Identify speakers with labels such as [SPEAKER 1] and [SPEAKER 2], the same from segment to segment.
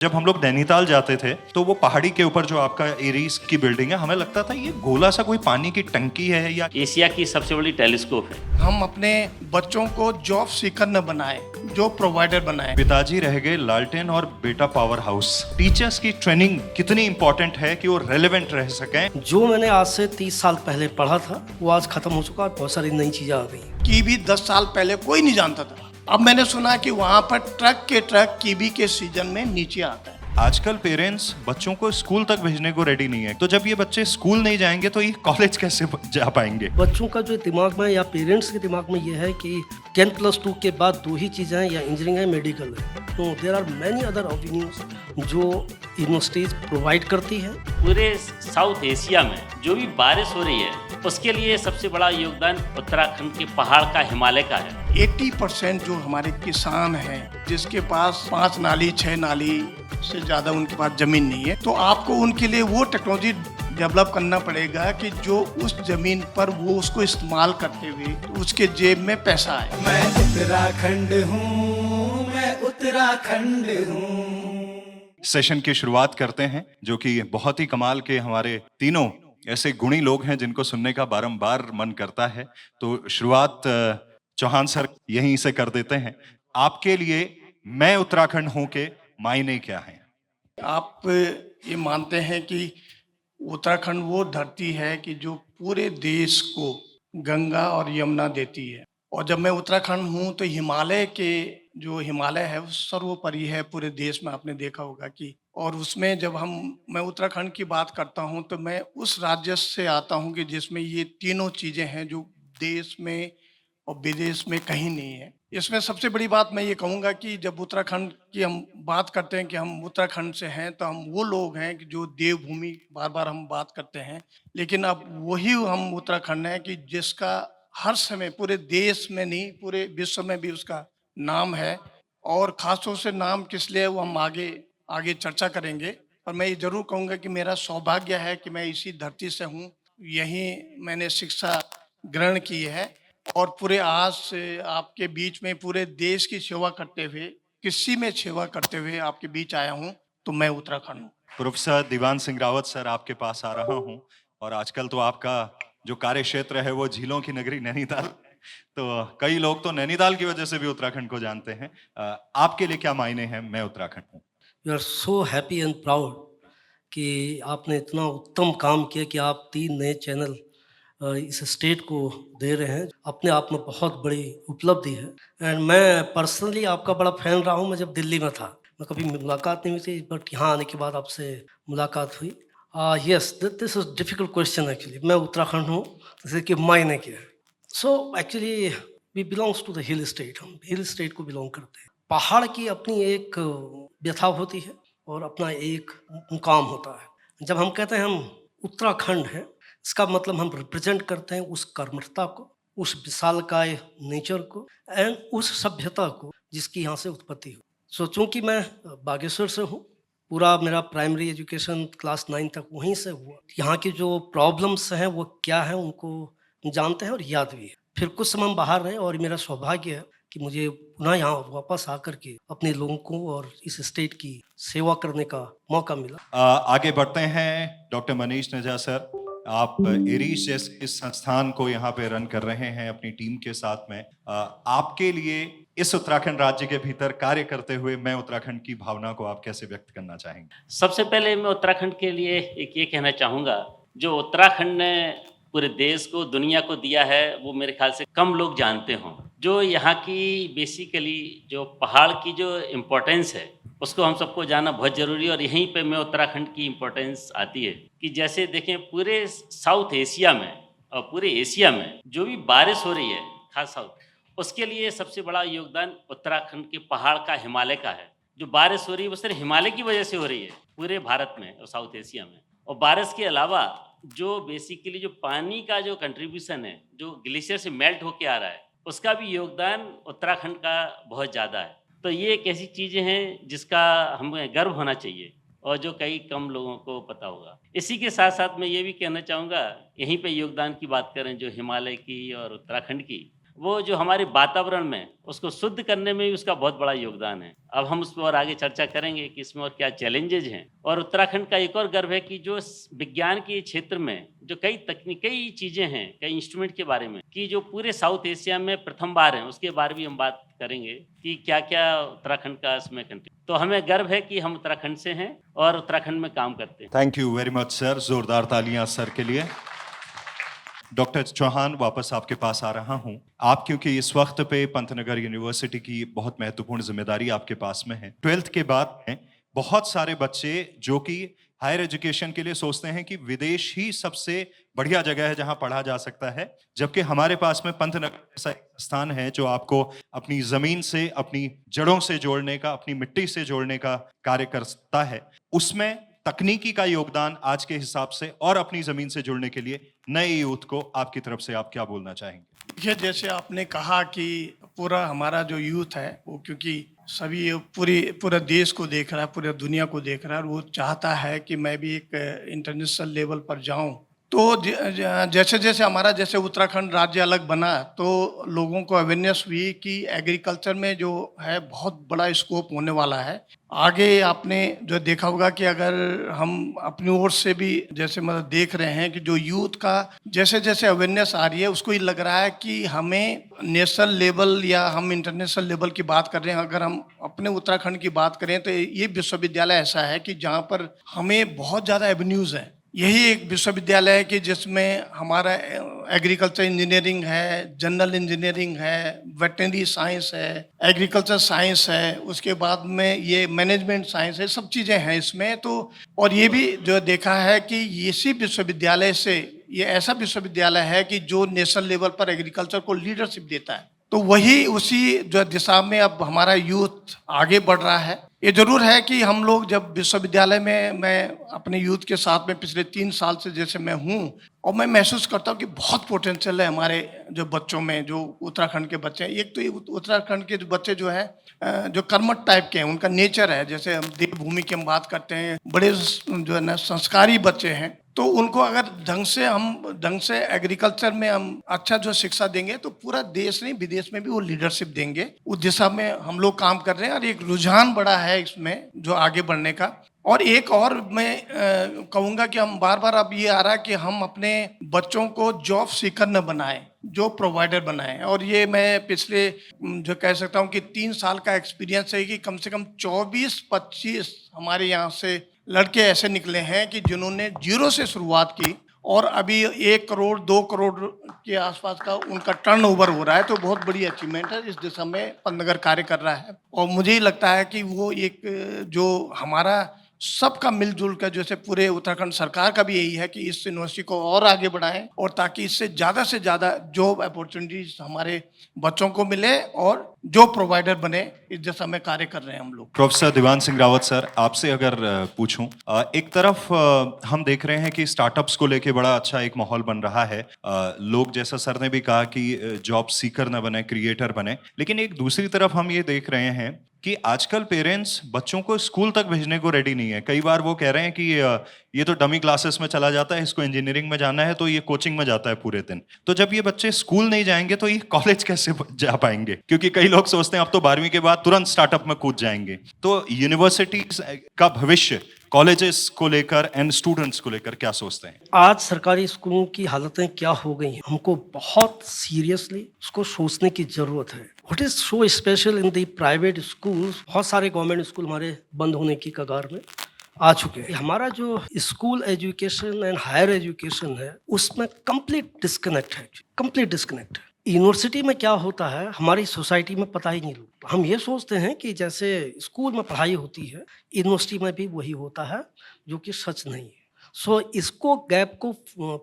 [SPEAKER 1] जब हम लोग नैनीताल जाते थे तो वो पहाड़ी के ऊपर जो आपका एरीज की बिल्डिंग है, हमें लगता था ये गोला सा कोई पानी की टंकी है या
[SPEAKER 2] एशिया की सबसे बड़ी टेलीस्कोप है।
[SPEAKER 3] हम अपने बच्चों को जॉब सीकर न बनाए, जॉब प्रोवाइडर बनाए।
[SPEAKER 1] पिताजी रह गए लालटेन और बेटा पावर हाउस। टीचर्स की ट्रेनिंग कितनी इंपॉर्टेंट है कि वो रेलेवेंट रह सकें।
[SPEAKER 4] जो मैंने आज से 30 साल पहले पढ़ा था वो आज खत्म हो चुका है। बहुत सारी नई चीजें आ गई।
[SPEAKER 3] कीवी 10 साल पहले कोई नहीं जानता था। अब मैंने सुना कि वहाँ पर ट्रक के ट्रक कीवी के सीजन में नीचे आता है।
[SPEAKER 1] आजकल पेरेंट्स बच्चों को स्कूल तक भेजने को रेडी नहीं है, तो जब ये बच्चे स्कूल नहीं जाएंगे तो ये कॉलेज कैसे जा पाएंगे।
[SPEAKER 4] बच्चों का जो दिमाग में या पेरेंट्स के दिमाग में ये है कि 10+2 के बाद दो ही चीज़ें हैं, या इंजीनियरिंग है, मेडिकल है। तो there are many other avenues जो यूनिवर्सिटीज प्रोवाइड करती है।
[SPEAKER 2] पूरे साउथ एशिया में जो भी बारिश हो रही है उसके लिए सबसे बड़ा योगदान उत्तराखंड के पहाड़ का, हिमालय का है।
[SPEAKER 3] 80% जो हमारे किसान हैं, जिसके पास 5 नाली 6 नाली से ज़्यादा उनके पास ज़मीन नहीं है, तो आपको उनके लिए वो टेक्नोलॉजी डेवलप करना पड़ेगा कि जो उस जमीन पर वो उसको इस्तेमाल करते हुए उसके जेब में पैसा आए।
[SPEAKER 5] मैं उत्तराखंड हूँ, मैं उत्तराखंड हूँ।
[SPEAKER 1] सेशन की शुरुआत करते हैं, जो कि बहुत ही कमाल के हमारे तीनों ऐसे गुणी लोग हैं जिनको सुनने का बारंबार मन करता है। तो शुरुआत चौहान सर यहीं से कर देते हैं। आपके लिए मैं उत्तराखंड हूं के मायने क्या हैं?
[SPEAKER 3] आप ये मानते हैं कि उत्तराखंड वो धरती है कि जो पूरे देश को गंगा और यमुना देती है। और जब मैं उत्तराखंड हूँ तो हिमालय के जो हिमालय है वो सर्वोपरि है पूरे देश में। आपने देखा होगा कि और उसमें जब मैं उत्तराखंड की बात करता हूँ तो मैं उस राज्य से आता हूँ कि जिसमें ये तीनों चीज़ें हैं जो देश में और विदेश में कहीं नहीं है। इसमें सबसे बड़ी बात मैं ये कहूँगा कि जब उत्तराखंड की हम बात करते हैं कि हम उत्तराखंड से हैं, तो हम वो लोग हैं कि जो देवभूमि बार बार हम बात करते हैं, लेकिन अब वही हम उत्तराखंड हैं कि जिसका हर समय पूरे देश में नहीं पूरे विश्व में भी उसका नाम है। और ख़ासतौर से नाम किस लिए वो हम आगे आगे चर्चा करेंगे। पर मैं ये ज़रूर कहूँगा कि मेरा सौभाग्य है कि मैं इसी धरती से हूँ, यहीं मैंने शिक्षा ग्रहण की है और पूरे आज से आपके बीच में पूरे देश की सेवा करते हुए, कृषि में सेवा करते हुए आपके बीच आया हूँ। तो मैं उत्तराखंड हूँ।
[SPEAKER 1] प्रोफेसर दीवान सिंह रावत सर, आपके पास आ रहा हूं। और आजकल तो आपका जो कार्य क्षेत्र है वो झीलों की नगरी नैनीताल, तो कई लोग तो नैनीताल की वजह से भी उत्तराखंड को जानते हैं। आपके लिए क्या मायने हैं मैं उत्तराखंड हूँ?
[SPEAKER 4] We are so happy and proud कि आपने इतना उत्तम काम किया कि आप 3 नए चैनल इस स्टेट को दे रहे हैं। अपने आप में बहुत बड़ी उपलब्धि है। एंड मैं पर्सनली आपका बड़ा फैन रहा हूँ। मैं जब दिल्ली में था, मैं कभी मुलाकात नहीं हुई थी, बट यहाँ आने के बाद आपसे मुलाकात हुई। Yes, this is difficult question actually. मैं उत्तराखंड हूँ, जैसे कि मायने क्या है। So actually we belongs to the hill state. हम हिल स्टेट को बिलोंग करते हैं। पहाड़ की अपनी एक व्यथा होती है और अपना एक मुकाम होता है। जब हम कहते हैं हम उत्तराखंड हैं, इसका मतलब हम रिप्रेजेंट करते हैं उस कर्मठता को, उस विशालकाय नेचर को एंड उस सभ्यता को जिसकी यहाँ से उत्पत्ति हो। सो चूंकि मैं बागेश्वर से हूँ, पूरा मेरा प्राइमरी एजुकेशन क्लास 9 तक वहीं से हुआ। यहाँ की जो प्रॉब्लम्स हैं वो क्या है उनको जानते हैं और याद भी है। फिर कुछ समय हम बाहर रहे और मेरा सौभाग्य है कि मुझे पुनः यहाँ वापस आकर के अपने लोगों को और इस स्टेट की सेवा करने का मौका मिला।
[SPEAKER 1] आगे बढ़ते हैं। डॉक्टर मनीष नजा सर, आप एरीज इस संस्थान को यहाँ पे रन कर रहे हैं अपनी टीम के साथ में। आपके लिए इस उत्तराखंड राज्य के भीतर कार्य करते हुए मैं उत्तराखंड की भावना को आप कैसे व्यक्त करना चाहेंगे?
[SPEAKER 2] सबसे पहले मैं उत्तराखंड के लिए एक ये कहना चाहूँगा, जो उत्तराखंड ने पूरे देश को, दुनिया को दिया है, वो मेरे ख्याल से कम लोग जानते हों। जो यहाँ की बेसिकली जो पहाड़ की जो इम्पोर्टेंस है उसको हम सबको जानना बहुत ज़रूरी है। और यहीं पे मैं उत्तराखंड की इम्पोर्टेंस आती है कि जैसे देखें पूरे साउथ एशिया में और पूरे एशिया में जो भी बारिश हो रही है, खास साउथ, उसके लिए सबसे बड़ा योगदान उत्तराखंड के पहाड़ का, हिमालय का है। जो बारिश हो रही है वो सिर्फ हिमालय की वजह से हो रही है पूरे भारत में और साउथ एशिया में। और बारिश के अलावा जो बेसिकली जो पानी का जो कंट्रीब्यूशन है, जो ग्लेशियर से मेल्ट होके आ रहा है, उसका भी योगदान उत्तराखंड का बहुत ज़्यादा है। तो ये एक ऐसी चीज़ें हैं जिसका हमें गर्व होना चाहिए और जो कई कम लोगों को पता होगा। इसी के साथ साथ मैं ये भी कहना चाहूँगा, यहीं पे योगदान की बात करें जो हिमालय की और उत्तराखंड की, वो जो हमारे वातावरण में उसको शुद्ध करने में भी उसका बहुत बड़ा योगदान है। अब हम उस पर और आगे चर्चा करेंगे कि इसमें और क्या चैलेंजेज हैं। और उत्तराखंड का एक और गर्व है कि जो विज्ञान के क्षेत्र में जो कई चीज़ें हैं, कई इंस्ट्रूमेंट के बारे में कि जो पूरे साउथ एशिया में प्रथम बार हैं, उसके बारे में हम बात करेंगे कि क्या-क्या उत्तराखंड का इसमें कंट्री। तो हमें गर्व है कि हम उत्तराखंड से हैं और उत्तराखंड में काम करते हैं।
[SPEAKER 1] Thank you very much sir, जोरदार तालियां सर के लिए। डॉक्टर चौहान, वापस आपके पास आ रहा हूं। आप क्योंकि इस वक्त पे पंतनगर यूनिवर्सिटी की बहुत महत्वपूर्ण जिम्मेदारी आपके पास में है। 12th के बाद में बहुत सारे बच्चे जो कि हायर एजुकेशन के लिए सोचते हैं कि विदेश ही सबसे बढ़िया जगह है जहां पढ़ा जा सकता है, जबकि हमारे पास में पंतनगर ऐसा एक स्थान है जो आपको अपनी जमीन से, अपनी जड़ों से जोड़ने का, अपनी मिट्टी से जोड़ने का कार्य करता है। उसमें तकनीकी का योगदान आज के हिसाब से और अपनी जमीन से जुड़ने के लिए नए यूथ को आपकी तरफ से आप क्या बोलना चाहेंगे?
[SPEAKER 3] ये जैसे आपने कहा कि पूरा हमारा जो यूथ है वो, क्योंकि सभी पूरे देश को देख रहा है, पूरे दुनिया को देख रहा है, और वो चाहता है कि मैं भी एक इंटरनेशनल लेवल पर जाऊं। तो जैसे जैसे हमारा जैसे उत्तराखंड राज्य अलग बना तो लोगों को अवेयरनेस हुई कि एग्रीकल्चर में जो है बहुत बड़ा स्कोप होने वाला है। आगे आपने जो देखा होगा कि अगर हम अपनी ओर से भी जैसे मतलब देख रहे हैं कि जो यूथ का जैसे जैसे अवेयरनेस आ रही है, उसको ये लग रहा है कि हमें नेशनल लेवल या हम इंटरनेशनल लेवल की बात कर रहे हैं। अगर हम अपने उत्तराखंड की बात करें तो ये विश्वविद्यालय ऐसा है कि जहाँ पर हमें बहुत ज़्यादा एवेन्यूज़ हैं। यही एक विश्वविद्यालय है कि जिसमें हमारा एग्रीकल्चर इंजीनियरिंग है, जनरल इंजीनियरिंग है, वेटनरी साइंस है, एग्रीकल्चर साइंस है, उसके बाद में ये मैनेजमेंट साइंस है, सब चीज़ें हैं इसमें। तो और ये भी जो देखा है कि इसी विश्वविद्यालय से, ये ऐसा विश्वविद्यालय है कि जो नेशनल लेवल पर एग्रीकल्चर को लीडरशिप देता है। तो वही उसी जो दिशा में अब हमारा यूथ आगे बढ़ रहा है। ये जरूर है कि हम लोग जब विश्वविद्यालय में, मैं अपने यूथ के साथ में पिछले 3 साल से जैसे मैं हूँ, और मैं महसूस करता हूँ कि बहुत पोटेंशियल है हमारे जो बच्चों में, जो उत्तराखंड के बच्चे हैं। एक तो ये उत्तराखंड के जो बच्चे जो हैं जो कर्मठ टाइप के हैं, उनका नेचर है, जैसे हम देवभूमि की हम बात करते हैं, बड़े जो है ना संस्कारी बच्चे हैं। तो उनको अगर ढंग से एग्रीकल्चर में हम अच्छा जो शिक्षा देंगे तो पूरा देश नहीं, विदेश में भी वो लीडरशिप देंगे। उस दिशा में हम लोग काम कर रहे हैं और एक रुझान बड़ा है इसमें जो आगे बढ़ने का। और एक और मैं कहूँगा कि हम बार अब ये आ रहा है कि हम अपने बच्चों को जॉब सीकर न बनाएं, जॉब प्रोवाइडर बनाएं। और ये मैं पिछले जो कह सकता हूँ कि 3 साल का एक्सपीरियंस है कि कम से कम 24-25 हमारे यहाँ से लड़के ऐसे निकले हैं कि जिन्होंने जीरो से शुरुआत की और अभी 1 करोड़ 2 करोड़ के आसपास का उनका टर्नओवर हो रहा है। तो बहुत बड़ी अचीवमेंट है। इस दिशा में पंतनगर कार्य कर रहा है और मुझे ही लगता है कि वो एक जो हमारा सबका मिलजुल कर, जैसे पूरे उत्तराखंड सरकार का भी यही है कि इस यूनिवर्सिटी को और आगे बढ़ाएं और ताकि इससे ज़्यादा जॉब अपॉर्चुनिटीज हमारे बच्चों को मिले और जॉब प्रोवाइडर बने। इस दिशा में कार्य कर रहे हैं हम लोग।
[SPEAKER 1] प्रोफेसर दीवान सिंह रावत सर, आपसे अगर पूछूं, एक तरफ हम देख रहे हैं कि स्टार्टअप्स को लेके बड़ा अच्छा एक माहौल बन रहा है। लोग, जैसा सर ने भी कहा कि जॉब सीकर न बने, क्रिएटर बने, लेकिन एक दूसरी तरफ हम ये देख रहे हैं कि आजकल पेरेंट्स बच्चों को स्कूल तक भेजने को रेडी नहीं है। कई बार वो कह रहे हैं कि ये तो डमी क्लासेस में चला जाता है, इसको इंजीनियरिंग में जाना है तो ये कोचिंग में जाता है पूरे दिन। तो जब ये बच्चे स्कूल नहीं जाएंगे तो ये कॉलेज कैसे जा पाएंगे? क्योंकि कई लोग सोचते हैं अब तो 12वीं के बाद तुरंत स्टार्टअप में कूद जाएंगे। तो यूनिवर्सिटी का भविष्य कॉलेजेस को लेकर एंड स्टूडेंट्स को लेकर क्या सोचते हैं?
[SPEAKER 4] आज सरकारी स्कूलों की हालतें क्या हो गई हैं, हमको बहुत सीरियसली उसको सोचने की ज़रूरत है। What is so special in the private schools? बहुत सारे गवर्नमेंट स्कूल हमारे बंद होने की कगार में आ चुके हैं। हमारा जो school education and higher education है उसमें कंप्लीट डिस्कनेक्ट है, कंप्लीट डिस्कनेक्ट है। यूनिवर्सिटी में क्या होता है हमारी सोसाइटी में पता ही नहीं लगता। हम ये सोचते हैं कि जैसे स्कूल में पढ़ाई होती है यूनिवर्सिटी में भी वही होता है, जो कि सच नहीं है। सो इसको गैप को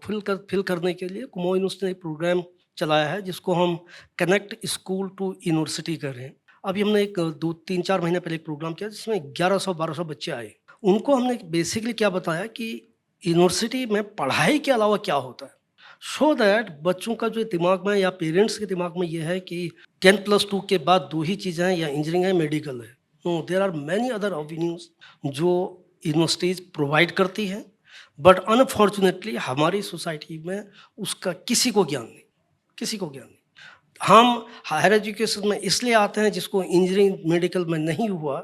[SPEAKER 4] फिल करने के लिए कुमाऊं यूनिवर्सिटी ने एक प्रोग्राम चलाया है जिसको हम कनेक्ट स्कूल टू यूनिवर्सिटी कर रहे हैं। अभी हमने एक 2-3-4 महीने पहले एक प्रोग्राम किया जिसमें 1100-1200 बच्चे आए। उनको हमने बेसिकली क्या बताया कि यूनिवर्सिटी में पढ़ाई के अलावा क्या होता है, सो दैट बच्चों का जो दिमाग में या पेरेंट्स के दिमाग में यह है कि 10+2 के बाद 2 ही चीज़ें हैं, या इंजीनियरिंग है, मेडिकल है। No, there are many other avenues जो यूनिवर्सिटीज़ प्रोवाइड करती हैं, बट अनफॉर्चुनेटली हमारी सोसाइटी में उसका किसी को ज्ञान नहीं। हम हायर एजुकेशन में इसलिए आते हैं जिसको इंजीनियरिंग मेडिकल में नहीं हुआ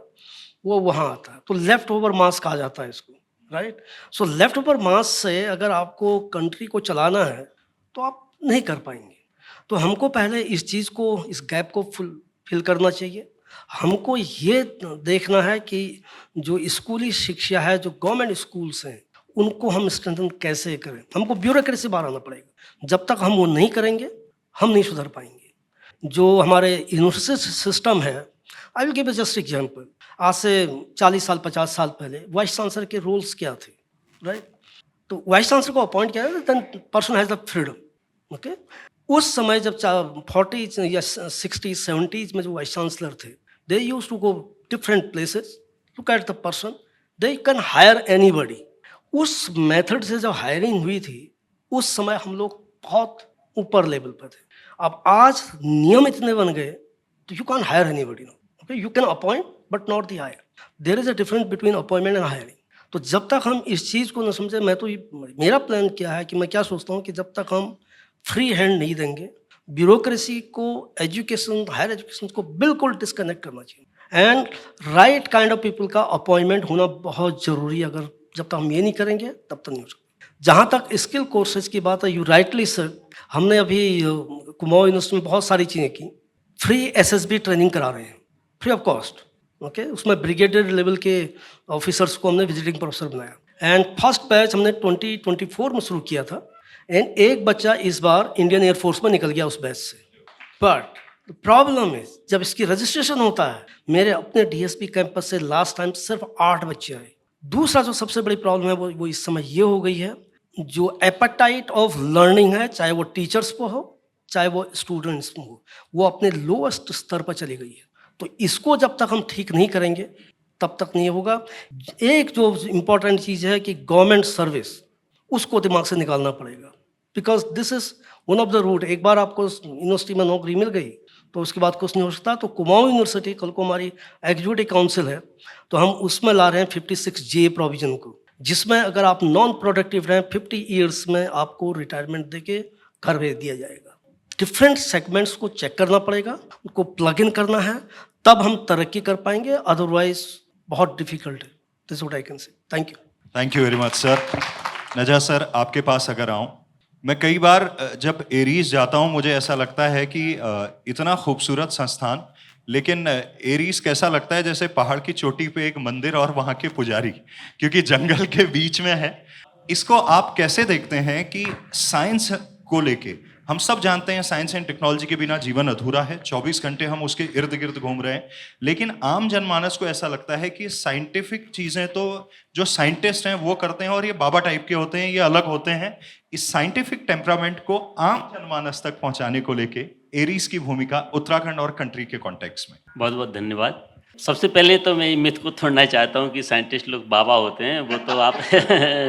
[SPEAKER 4] वो वहाँ आता है, तो लेफ्ट ओवर मास कहा जाता है इसको, राइट। सो लेफ्ट ओवर मास से अगर आपको कंट्री को चलाना है तो आप नहीं कर पाएंगे। तो हमको पहले इस चीज़ को, इस गैप को फिल करना चाहिए। हमको ये देखना है कि जो स्कूली शिक्षा है, जो गवर्नमेंट स्कूल्स हैं, उनको हम स्ट्रेंथन कैसे करें। हमको ब्यूरोक्रेसी बाहर आना पड़ेगा। जब तक हम वो नहीं करेंगे हम नहीं सुधर पाएंगे। जो हमारे यूनिवर्सिटी सिस्टम है, I will give just example. आज से 40 साल 50 साल पहले वाइस चांसलर के रोल्स क्या थे, राइट। तो वाइस चांसलर को अपॉइंट किया है, then person has the freedom, okay. उस समय जब 40 या 60 70s में जो वाइस चांसलर थे, they use to go different places, look at the person, they can hire anybody. उस मेथड से जब हायरिंग हुई थी, उस समय हम लोग बहुत ऊपर लेवल पर थे। अब आज नियम इतने बन गए तो you can hire anybody now, okay. You can appoint but not the hire. There is a difference between appointment and hiring. तो जब तक हम इस चीज़ को न समझे, मेरा प्लान क्या है कि मैं क्या सोचता हूँ कि जब तक हम फ्री हैंड नहीं देंगे, ब्यूरोक्रेसी को, एजुकेशन, हायर एजुकेशन को बिल्कुल डिस्कनेक्ट करना चाहिए। And right kind of people का अपॉइंटमेंट होना बहुत ज़रूरी है। अगर जब तक हम ये नहीं करेंगे तब तक नहीं हो सकता। जहाँ तक स्किल कोर्सेज की बात है, यू राइटली सर, हमने अभी कुमाऊं यूनिवर्सिटी में बहुत सारी चीज़ें की। फ्री एसएसबी ट्रेनिंग करा रहे हैं, फ्री ऑफ कॉस्ट, ओके। उसमें ब्रिगेडियर लेवल के ऑफिसर्स को हमने विजिटिंग प्रोफेसर बनाया। एंड फर्स्ट बैच हमने 2024 में शुरू किया था। एंड एक बच्चा इस बार इंडियन एयरफोर्स में निकल गया उस बैच से। बट प्रॉब्लम इज, जब इसकी रजिस्ट्रेशन होता है, मेरे अपने डीएसपी कैंपस से लास्ट टाइम सिर्फ 8 बच्चे आए। दूसरा जो सबसे बड़ी प्रॉब्लम है वो इस समय ये हो गई है, जो एपेटाइट ऑफ लर्निंग है, चाहे वो टीचर्स को हो चाहे वो स्टूडेंट्स को हो, वो अपने लोएस्ट स्तर पर चली गई है। तो इसको जब तक हम ठीक नहीं करेंगे तब तक नहीं होगा। एक जो इम्पोर्टेंट चीज़ है कि गवर्नमेंट सर्विस, उसको दिमाग से निकालना पड़ेगा, because this is one of the root. एक बार आपको यूनिवर्सिटी में नौकरी मिल गई तो उसके बाद कुछ नहीं हो सकता। तो कुमाऊं यूनिवर्सिटी, कल को हमारी एग्जीक्यूटिव काउंसिल है, तो हम उसमें ला रहे हैं 56J प्रोविजन को, जिसमें अगर आप नॉन प्रोडक्टिव रहें 50 ईयर्स में आपको रिटायरमेंट देके घर भेज दिया जाएगा। डिफरेंट सेगमेंट्स को चेक करना पड़ेगा, उनको प्लग इन करना है, तब हम तरक्की कर पाएंगे, अदरवाइज बहुत डिफिकल्ट है। This what I can say. Thank you.
[SPEAKER 1] Thank you very much sir. नजा सर, आपके पास अगर आऊं, मैं कई बार जब एरीज जाता हूं, मुझे ऐसा लगता है कि इतना खूबसूरत संस्थान, लेकिन एरीज कैसा लगता है जैसे पहाड़ की चोटी पे एक मंदिर और वहां के पुजारी, क्योंकि जंगल के बीच में है। इसको आप कैसे देखते हैं कि साइंस को लेके, हम सब जानते हैं साइंस एंड टेक्नोलॉजी के बिना जीवन अधूरा है, 24 घंटे हम उसके इर्द गिर्द घूम रहे हैं, लेकिन आम जनमानस को ऐसा लगता है कि साइंटिफिक चीजें तो जो साइंटिस्ट हैं वो करते हैं और ये बाबा टाइप के होते हैं, ये अलग होते हैं। इस साइंटिफिक टेम्परामेंट को आम जनमानस तक पहुंचाने को लेके एरीज की भूमिका उत्तराखंड और कंट्री के कॉन्टेक्स्ट में।
[SPEAKER 2] बहुत बहुत धन्यवाद। सबसे पहले तो मैं ये मिथ को तोड़ना चाहता हूँ कि साइंटिस्ट लोग बाबा होते हैं। वो तो आप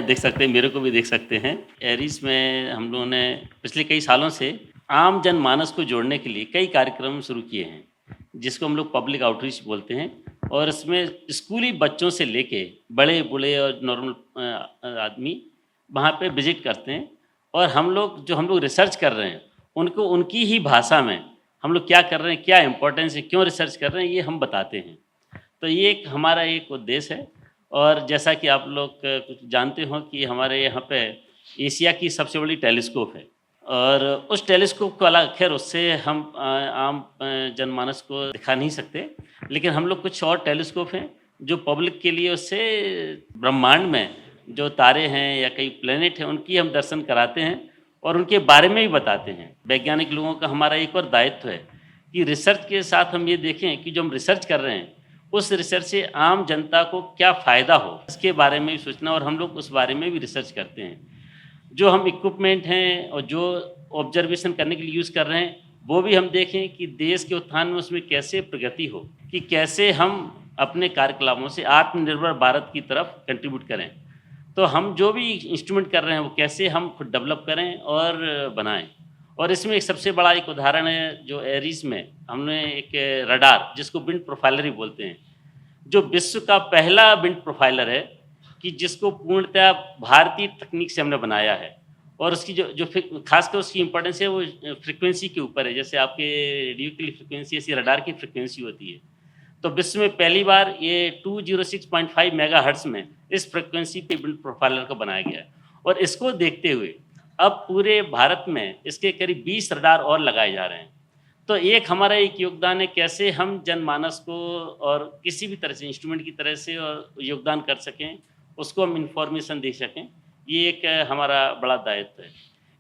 [SPEAKER 2] देख सकते हैं, मेरे को भी देख सकते हैं। एरीज में हम लोगों ने पिछले कई सालों से आम जनमानस को जोड़ने के लिए कई कार्यक्रम शुरू किए हैं, जिसको हम लोग पब्लिक आउटरीच बोलते हैं। और इसमें स्कूली बच्चों से लेके बड़े बूढ़े और नॉर्मल आदमी वहाँ पे विजिट करते हैं, और हम लोग रिसर्च कर रहे हैं उनको उनकी ही भाषा में हम लोग क्या कर रहे हैं, क्या इंपॉर्टेंस है, क्यों रिसर्च कर रहे हैं, ये हम बताते हैं। तो ये एक हमारा एक उद्देश्य है। और जैसा कि आप लोग कुछ जानते हो कि हमारे यहाँ पे एशिया की सबसे बड़ी टेलीस्कोप है, और उस टेलीस्कोप को अलग, खैर उससे हम आम जनमानस को दिखा नहीं सकते, लेकिन हम लोग कुछ और टेलीस्कोप हैं जो पब्लिक के लिए, उससे ब्रह्मांड में जो तारे हैं या कई प्लेनेट हैं उनकी हम दर्शन कराते हैं और उनके बारे में भी बताते हैं। वैज्ञानिक लोगों का हमारा एक और दायित्व है कि रिसर्च के साथ हम ये देखें कि जो हम रिसर्च कर रहे हैं उस रिसर्च से आम जनता को क्या फ़ायदा हो, इसके बारे में भी सोचना, और हम लोग उस बारे में भी रिसर्च करते हैं। जो हम इक्विपमेंट हैं और जो ऑब्जर्वेशन करने के लिए यूज़ कर रहे हैं वो भी हम देखें कि देश के उत्थान में उसमें कैसे प्रगति हो, कि कैसे हम अपने कार्यकलापों से आत्मनिर्भर भारत की तरफ कंट्रीब्यूट करें। तो हम जो भी इंस्ट्रूमेंट कर रहे हैं वो कैसे हम खुद डेवलप करें और बनाएं। और इसमें एक सबसे बड़ा एक उदाहरण है, जो एरीज में हमने एक रडार, जिसको विंड प्रोफाइलर ही बोलते हैं, जो विश्व का पहला विंड प्रोफाइलर है कि जिसको पूर्णतः भारतीय तकनीक से हमने बनाया है। और उसकी जो खासकर उसकी इम्पोर्टेंस है वो फ्रिक्वेंसी के ऊपर है। जैसे आपके रेडियो की फ्रिक्वेंसी ऐसी रडार की फ्रिक्वेंसी होती है, तो विश्व में पहली बार ये 206.5 मेगाहर्ट्ज़ में इस फ्रिक्वेंसी पे बिल्ड प्रोफाइलर को बनाया गया है। और इसको देखते हुए अब पूरे भारत में इसके करीब 20 रडार और लगाए जा रहे हैं। तो एक हमारा एक योगदान है, कैसे हम जनमानस को और किसी भी तरह से इंस्ट्रूमेंट की तरह से और योगदान कर सकें, उसको हम इन्फॉर्मेशन दे सकें, ये एक हमारा बड़ा दायित्व है।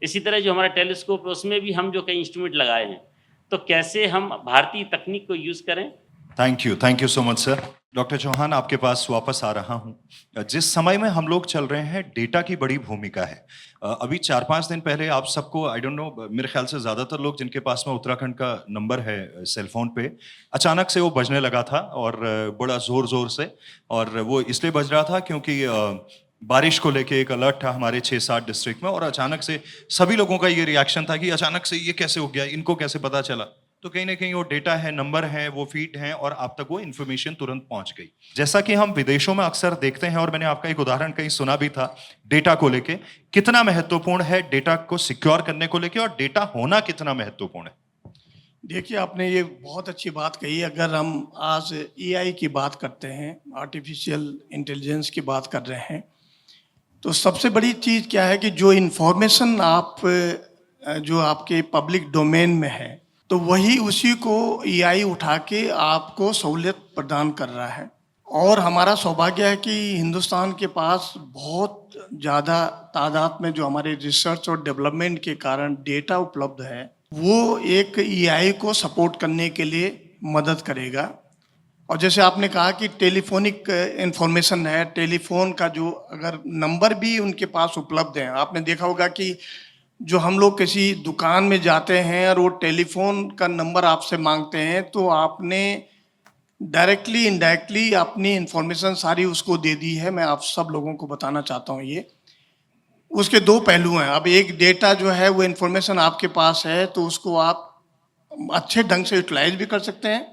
[SPEAKER 2] इसी तरह जो हमारा टेलीस्कोप है उसमें भी हम जो कई इंस्ट्रूमेंट लगाए हैं, तो कैसे हम भारतीय तकनीक को यूज़ करें।
[SPEAKER 1] Thank you so much sir. Doctor Chauhan, आपके पास वापस आ रहा हूं। जिस समय में हम लोग चल रहे हैं, डेटा की बड़ी भूमिका है। अभी 4-5 दिन पहले आप सबको, आई डोंट नो, मेरे ख्याल से ज़्यादातर लोग जिनके पास में उत्तराखंड का नंबर है सेल फोन पे, अचानक से वो बजने लगा था और बड़ा ज़ोर-ज़ोर से। और वो इसलिए बज रहा था क्योंकि बारिश को लेके एक अलर्ट था हमारे 6-7 डिस्ट्रिक्ट में, और अचानक से सभी लोगों का ये रिएक्शन था कि अचानक से ये कैसे हो गया, इनको कैसे पता चला। तो कहीं ना कहीं वो डेटा है, नंबर है, वो फीड है और आप तक वो इन्फॉर्मेशन तुरंत पहुंच गई। जैसा कि हम विदेशों में अक्सर देखते हैं, और मैंने आपका एक उदाहरण कहीं सुना भी था डेटा को लेके, कितना महत्वपूर्ण है डेटा को सिक्योर करने को लेके, और डेटा होना कितना महत्वपूर्ण है।
[SPEAKER 3] देखिए, आपने ये बहुत अच्छी बात कही। अगर हम आज एआई की बात करते हैं, आर्टिफिशियल इंटेलिजेंस की बात कर रहे हैं, तो सबसे बड़ी चीज़ क्या है कि जो इन्फॉर्मेशन जो आपके पब्लिक डोमेन में है, तो वही उसी को एआई उठा के आपको सहूलियत प्रदान कर रहा है। और हमारा सौभाग्य है कि हिंदुस्तान के पास बहुत ज़्यादा तादाद में जो हमारे रिसर्च और डेवलपमेंट के कारण डेटा उपलब्ध है, वो एक एआई को सपोर्ट करने के लिए मदद करेगा। और जैसे आपने कहा कि टेलीफोनिक इंफॉर्मेशन है, टेलीफोन का जो अगर नंबर भी उनके पास उपलब्ध है, आपने देखा होगा कि जो हम लोग किसी दुकान में जाते हैं और वो टेलीफोन का नंबर आपसे मांगते हैं, तो आपने डायरेक्टली इनडायरेक्टली अपनी इंफॉर्मेशन सारी उसको दे दी है। मैं आप सब लोगों को बताना चाहता हूँ ये उसके दो पहलू हैं। अब एक डेटा जो है वो इन्फॉर्मेशन आपके पास है, तो उसको आप अच्छे ढंग से यूटिलाइज भी कर सकते हैं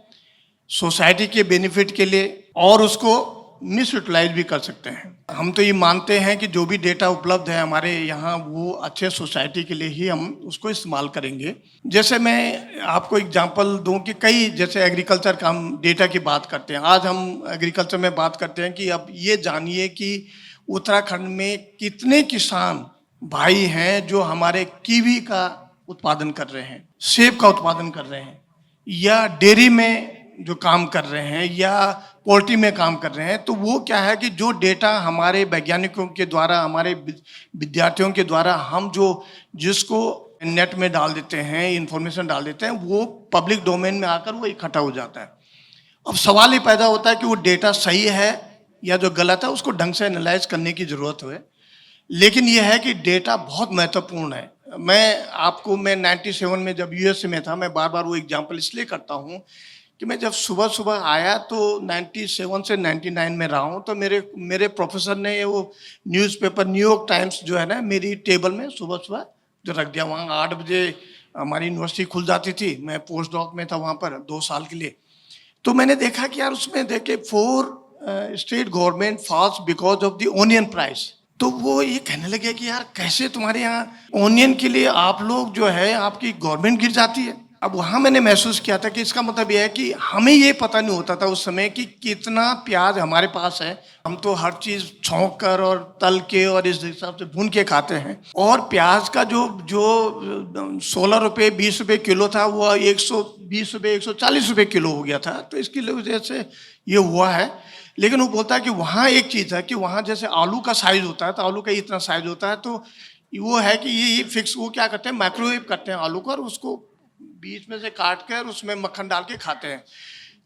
[SPEAKER 3] सोसाइटी के बेनिफिट के लिए, और उसको मिस यूटिलाइज भी कर सकते हैं। हम तो ये मानते हैं कि जो भी डेटा उपलब्ध है हमारे यहाँ, वो अच्छे सोसाइटी के लिए ही हम उसको इस्तेमाल करेंगे। जैसे मैं आपको एग्जांपल दूं कि कई, जैसे एग्रीकल्चर का हम डेटा की बात करते हैं, आज हम एग्रीकल्चर में बात करते हैं कि अब ये जानिए कि उत्तराखंड में कितने किसान भाई हैं जो हमारे कीवी का उत्पादन कर रहे हैं, सेब का उत्पादन कर रहे हैं, या डेयरी में जो काम कर रहे हैं, या पोल्ट्री में काम कर रहे हैं। तो वो क्या है कि जो डेटा हमारे वैज्ञानिकों के द्वारा, हमारे विद्यार्थियों के द्वारा हम जिसको नेट में डाल देते हैं, इंफॉर्मेशन डाल देते हैं, वो पब्लिक डोमेन में आकर वो इकट्ठा हो जाता है। अब सवाल ये पैदा होता है कि वो डेटा सही है या जो गलत है, उसको ढंग से एनालाइज करने की ज़रूरत है। लेकिन ये है कि डेटा बहुत महत्वपूर्ण है। मैं 97 में जब यूएस में था, मैं बार बार वो एग्जाम्पल इसलिए करता हूँ कि मैं जब सुबह सुबह आया तो 97 से 99 में रहा हूँ, तो मेरे प्रोफेसर ने वो न्यूज़पेपर न्यूयॉर्क टाइम्स जो है ना, मेरी टेबल में सुबह सुबह जो रख दिया। वहाँ 8 बजे हमारी यूनिवर्सिटी खुल जाती थी, मैं पोस्ट डॉक में था वहाँ पर 2 साल के लिए। तो मैंने देखा कि यार उसमें देखे 4 state government fast because of the onion price. तो वो ये कहने लगे कि यार कैसे तुम्हारे यहाँ ओनियन के लिए आप लोग जो है आपकी गवर्नमेंट गिर जाती है। अब वहाँ मैंने महसूस किया था कि इसका मतलब यह है कि हमें ये पता नहीं होता था उस समय कि कितना प्याज हमारे पास है। हम तो हर चीज़ छौंक कर और तल के और इस हिसाब से भून के खाते हैं, और प्याज का जो 16 रुपये 20 रुपये किलो था, वो 120 रुपये 140 रुपये किलो हो गया था। तो इसकी वजह से ये हुआ है। लेकिन वो बोलता है कि वहाँ एक चीज़ है कि वहाँ जैसे आलू का साइज़ होता है, तो आलू का इतना साइज़ होता है, तो वो है कि ये फिक्स, वो क्या करते हैं, माइक्रोवेव करते हैं आलू को, और उसको बीच में से काट कर उसमें मक्खन डाल के खाते हैं।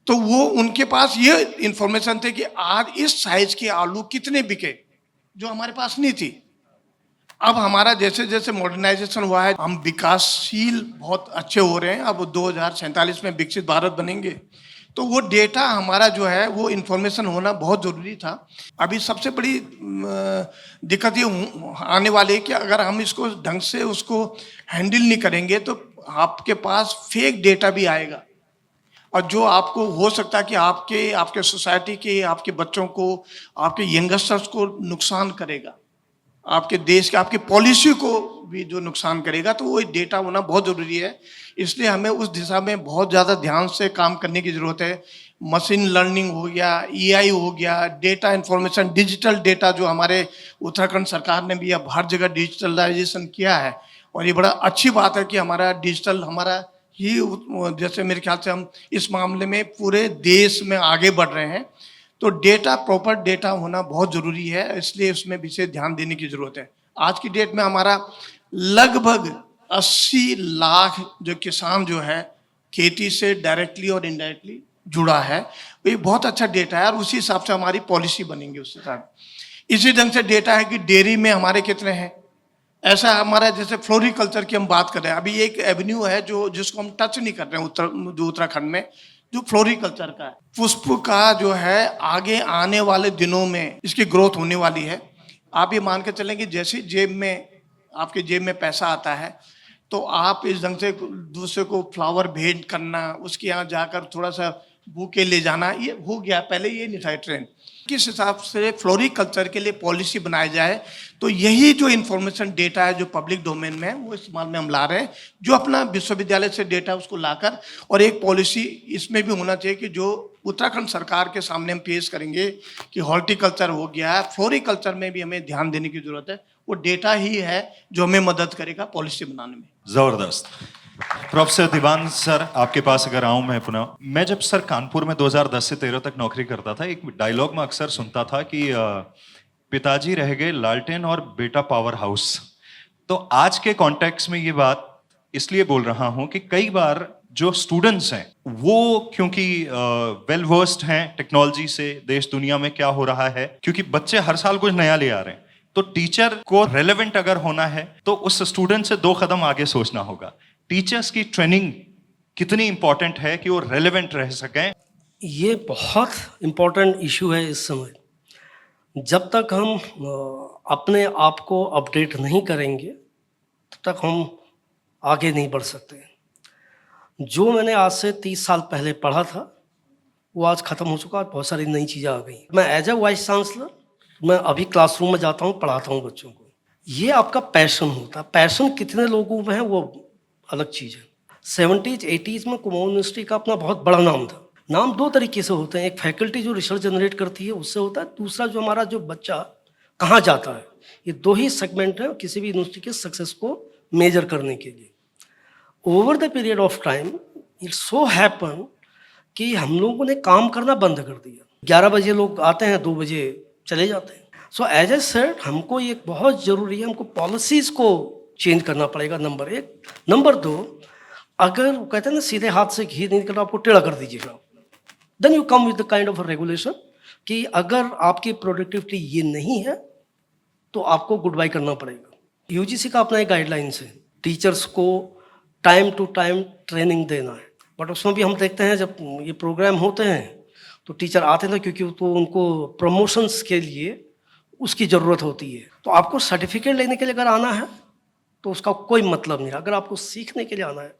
[SPEAKER 3] तो वो उनके पास ये इंफॉर्मेशन थे कि आज इस साइज के आलू कितने बिके, जो हमारे पास नहीं थी। अब हमारा जैसे जैसे मॉडर्नाइजेशन हुआ है, हम विकासशील बहुत अच्छे हो रहे हैं। अब 2047 में विकसित भारत बनेंगे, तो वो डेटा हमारा जो है वो इंफॉर्मेशन होना बहुत ज़रूरी था। अभी सबसे बड़ी दिक्कत ये आने वाली है कि अगर हम इसको ढंग से उसको हैंडल नहीं करेंगे, तो आपके पास फेक डेटा भी आएगा, और जो आपको हो सकता है कि आपके सोसाइटी के, आपके बच्चों को, आपके यंगस्टर्स को नुकसान करेगा। आपके देश के आपकी पॉलिसी को भी जो नुकसान करेगा, तो वो डेटा होना बहुत ज़रूरी है। इसलिए हमें उस दिशा में बहुत ज़्यादा ध्यान से काम करने की ज़रूरत है। मशीन लर्निंग हो गया, एआई हो गया, डेटा इन्फॉर्मेशन, डिजिटल डेटा जो हमारे उत्तराखंड सरकार ने भी अब हर जगह डिजिटलाइजेशन किया है, और ये बड़ा अच्छी बात है कि हमारा डिजिटल हमारा ही जैसे मेरे ख्याल से हम इस मामले में पूरे देश में आगे बढ़ रहे हैं। तो डेटा, प्रॉपर डेटा होना बहुत ज़रूरी है, इसलिए उसमें विशेष ध्यान देने की ज़रूरत है। आज की डेट में हमारा लगभग 80 लाख जो किसान जो है खेती से डायरेक्टली और इनडायरेक्टली जुड़ा है, तो ये बहुत अच्छा डेटा है और उसी हिसाब से हमारी पॉलिसी बनेंगी उस हिसाब। इसी ढंग से डेटा है कि डेयरी में हमारे कितने हैं, ऐसा हमारा जैसे फ्लोरिकल्चर की हम बात कर रहे हैं, अभी एक एवेन्यू है जो जिसको हम टच नहीं कर रहे हैं उत्तराखंड में, जो फ्लोरिकल्चर का है। पुष्प का जो है आगे आने वाले दिनों में इसकी ग्रोथ होने वाली है। आप ये मान के चलें कि जैसे आपके जेब में पैसा आता है, तो आप इस ढंग से दूसरे को फ्लावर भेंट करना, उसके यहाँ जाकर थोड़ा सा बुके ले जाना, ये हो गया, पहले ये नहीं था ट्रेंड। किस हिसाब से फ्लोरिकल्चर के लिए पॉलिसी बनाई जाए, तो यही जो इन्फॉर्मेशन डेटा है जो पब्लिक डोमेन में है वो इस्तेमाल में हम ला रहे हैं, जो अपना विश्वविद्यालय से डेटा उसको लाकर, और एक पॉलिसी इसमें भी होना चाहिए कि जो उत्तराखंड सरकार के सामने हम पेश करेंगे कि हॉर्टिकल्चर हो गया, फ्लोरिकल्चर में भी हमें ध्यान देने की जरूरत है। वो डेटा ही है जो हमें मदद करेगा पॉलिसी बनाने में।
[SPEAKER 1] जबरदस्त। प्रोफेसर दीवान सर, आपके पास अगर आऊं मैं पुनः, मैं जब सर कानपुर में 2010 से 13 तक नौकरी करता था, एक डायलॉग में अक्सर सुनता था कि पिताजी रह गए लालटेन और बेटा पावर हाउस। तो आज के कॉन्टेक्स्ट में ये बात इसलिए बोल रहा हूं कि कई बार जो स्टूडेंट्स हैं वो क्योंकि वेल वर्स्ड हैं टेक्नोलॉजी से, देश दुनिया में क्या हो रहा है, क्योंकि बच्चे हर साल कुछ नया ले आ रहे हैं, तो टीचर को रेलेवेंट अगर होना है तो उस स्टूडेंट से 2 कदम आगे सोचना होगा। टीचर्स की ट्रेनिंग कितनी इंपॉर्टेंट है कि वो रेलेवेंट रह सकें?
[SPEAKER 4] ये बहुत इम्पोर्टेंट इशू है इस समय। जब तक हम अपने आप को अपडेट नहीं करेंगे तब तक हम आगे नहीं बढ़ सकते। जो मैंने आज से 30 साल पहले पढ़ा था वो आज ख़त्म हो चुका है, बहुत सारी नई चीज़ें आ गई। मैं एज ए वाइस चांसलर मैं अभी क्लासरूम में जाता हूँ, पढ़ाता हूँ बच्चों को। ये आपका पैशन होता है, पैशन कितने लोगों में है वो अलग चीज़ है। 70s 80s में कुमाऊं यूनिवर्सिटी का अपना बहुत बड़ा नाम था। नाम 2 तरीके से होते हैं, एक फैकल्टी जो रिसर्च जनरेट करती है उससे होता है, दूसरा जो हमारा जो बच्चा कहाँ जाता है। ये 2 ही सेगमेंट हैं किसी भी यूनिवर्सिटी के सक्सेस को मेजर करने के लिए। Over the period of time it so happen कि हम लोगों ने काम करना बंद कर दिया। 11 बजे लोग आते हैं, 2 बजे चले जाते हैं। सो एज ए सेड हमको ये बहुत ज़रूरी है, हमको पॉलिसीज़ को चेंज करना पड़ेगा, नंबर 1। नंबर 2, अगर कहते हैं ना सीधे हाथ से घी नहीं निकलना, आपको टेढ़ा कर दीजिएगा। Then you come with the kind of regulation कि अगर आपकी प्रोडक्टिविटी ये नहीं है तो आपको गुड बाय करना पड़ेगा। यूजीसी का अपना एक गाइडलाइंस है, टीचर्स को टाइम टू टाइम ट्रेनिंग देना है। बट उसमें भी हम देखते हैं जब ये प्रोग्राम होते हैं तो टीचर आते हैं क्योंकि तो उनको प्रमोशंस के लिए उसकी ज़रूरत होती है। तो आपको सर्टिफिकेट लेने के लिए अगर आना है तो उसका कोई मतलब नहीं है, अगर आपको सीखने के लिए आना है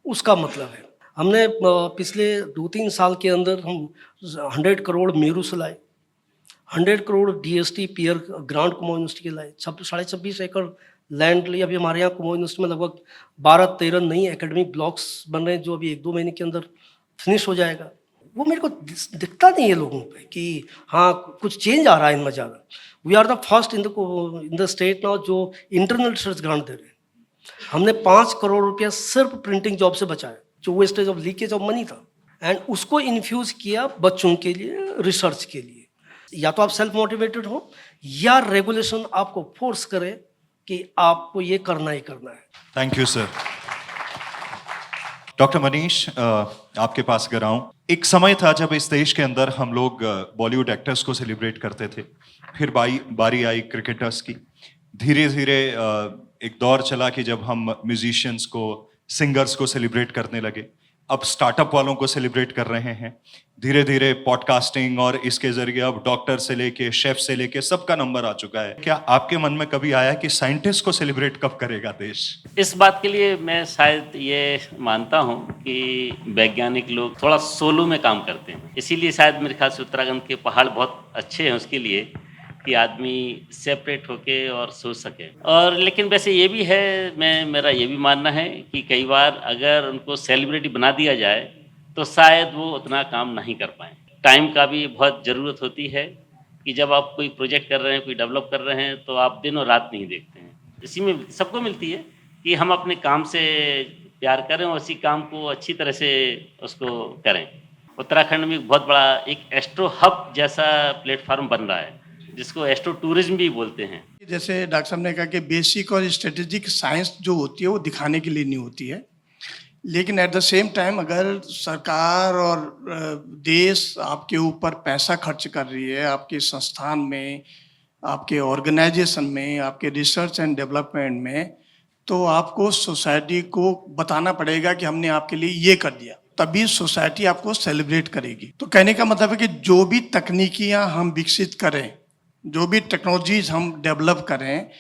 [SPEAKER 4] उसका मतलब है। हमने पिछले 2-3 साल के अंदर हम 100 करोड़ मेरू से लाए, 100 crore DST peer grant Kumaon university के लाए, 26.5 एकड़ लैंड ली। अभी हमारे यहाँ कुमाऊं यूनिवर्सिटी में लगभग 12-13 नई एकेडमिक ब्लॉक्स बन रहे हैं जो अभी 1-2 महीने के अंदर फिनिश हो जाएगा। वो मेरे को दिखता नहीं है लोगों पे कि हाँ कुछ चेंज आ रहा है इनमें ज़्यादा। We are the first in the state now जो इंटरनल रिसर्च ग्रांट दे रहे हैं। हमने 5 करोड़ रुपया सिर्फ प्रिंटिंग जॉब से बचाया, जो wastage of leakage of money था, एंड उसको इन्फ्यूज़ किया बच्चों के लिए, रिसर्च के लिए। या तो आप सेल्फ मोटिवेटेड हो या रेगुलेशन आपको फोर्स करे कि आपको ये करना ही करना है।
[SPEAKER 1] Thank you sir. Doctor Manish, आपके पास अगर आऊं, एक समय था जब इस देश के अंदर हम लोग बॉलीवुड एक्टर्स को सेलिब्रेट करते थे, फिर बारी आई क्रिकेटर्स की। धीरे धीरे एक दौर चला कि जब हम म्यूजिशियंस को, सिंगर्स को सेलिब्रेट करने लगे। अब स्टार्टअप वालों को सेलिब्रेट कर रहे हैं। धीरे धीरे पॉडकास्टिंग और इसके जरिए अब डॉक्टर से लेके शेफ से लेके सबका नंबर आ चुका है। क्या आपके मन में कभी आया कि साइंटिस्ट को सेलिब्रेट कब करेगा देश?
[SPEAKER 2] इस बात के लिए मैं शायद ये मानता हूँ कि वैज्ञानिक लोग थोड़ा सोलो में काम करते हैं, इसीलिए शायद मेरे ख्याल से उत्तराखंड के पहाड़ बहुत अच्छे हैं उसके लिए कि आदमी सेपरेट होके और सोच सके। और लेकिन वैसे ये भी है, मेरा ये भी मानना है कि कई बार अगर उनको सेलिब्रिटी बना दिया जाए, तो शायद वो उतना काम नहीं कर पाएँ। टाइम का भी बहुत ज़रूरत होती है कि जब आप कोई प्रोजेक्ट कर रहे हैं, कोई डेवलप कर रहे हैं, तो आप दिन और रात नहीं देखते हैं। इसी में सबको मिलती है कि हम अपने काम से प्यार करें और उसी काम को अच्छी तरह से उसको करें। उत्तराखंड में एक बहुत बड़ा एक एस्ट्रो हब जैसा प्लेटफ़ॉर्म बन रहा है, जिसको एस्ट्रो टूरिज़्म भी बोलते हैं।
[SPEAKER 3] जैसे डॉक्टर साहब ने कहा कि बेसिक और स्ट्रेटेजिक साइंस जो होती है वो दिखाने के लिए नहीं होती है, लेकिन एट द सेम टाइम अगर सरकार और देश आपके ऊपर पैसा खर्च कर रही है, आपके संस्थान में, आपके ऑर्गेनाइजेशन में, आपके रिसर्च एंड डेवलपमेंट में, तो आपको सोसाइटी को बताना पड़ेगा कि हमने आपके लिए ये कर दिया, तभी सोसाइटी आपको सेलिब्रेट करेगी। तो कहने का मतलब है कि जो भी तकनीकियां हम विकसित करें, जो भी टेक्नोलॉजीज हम डेवलप करें,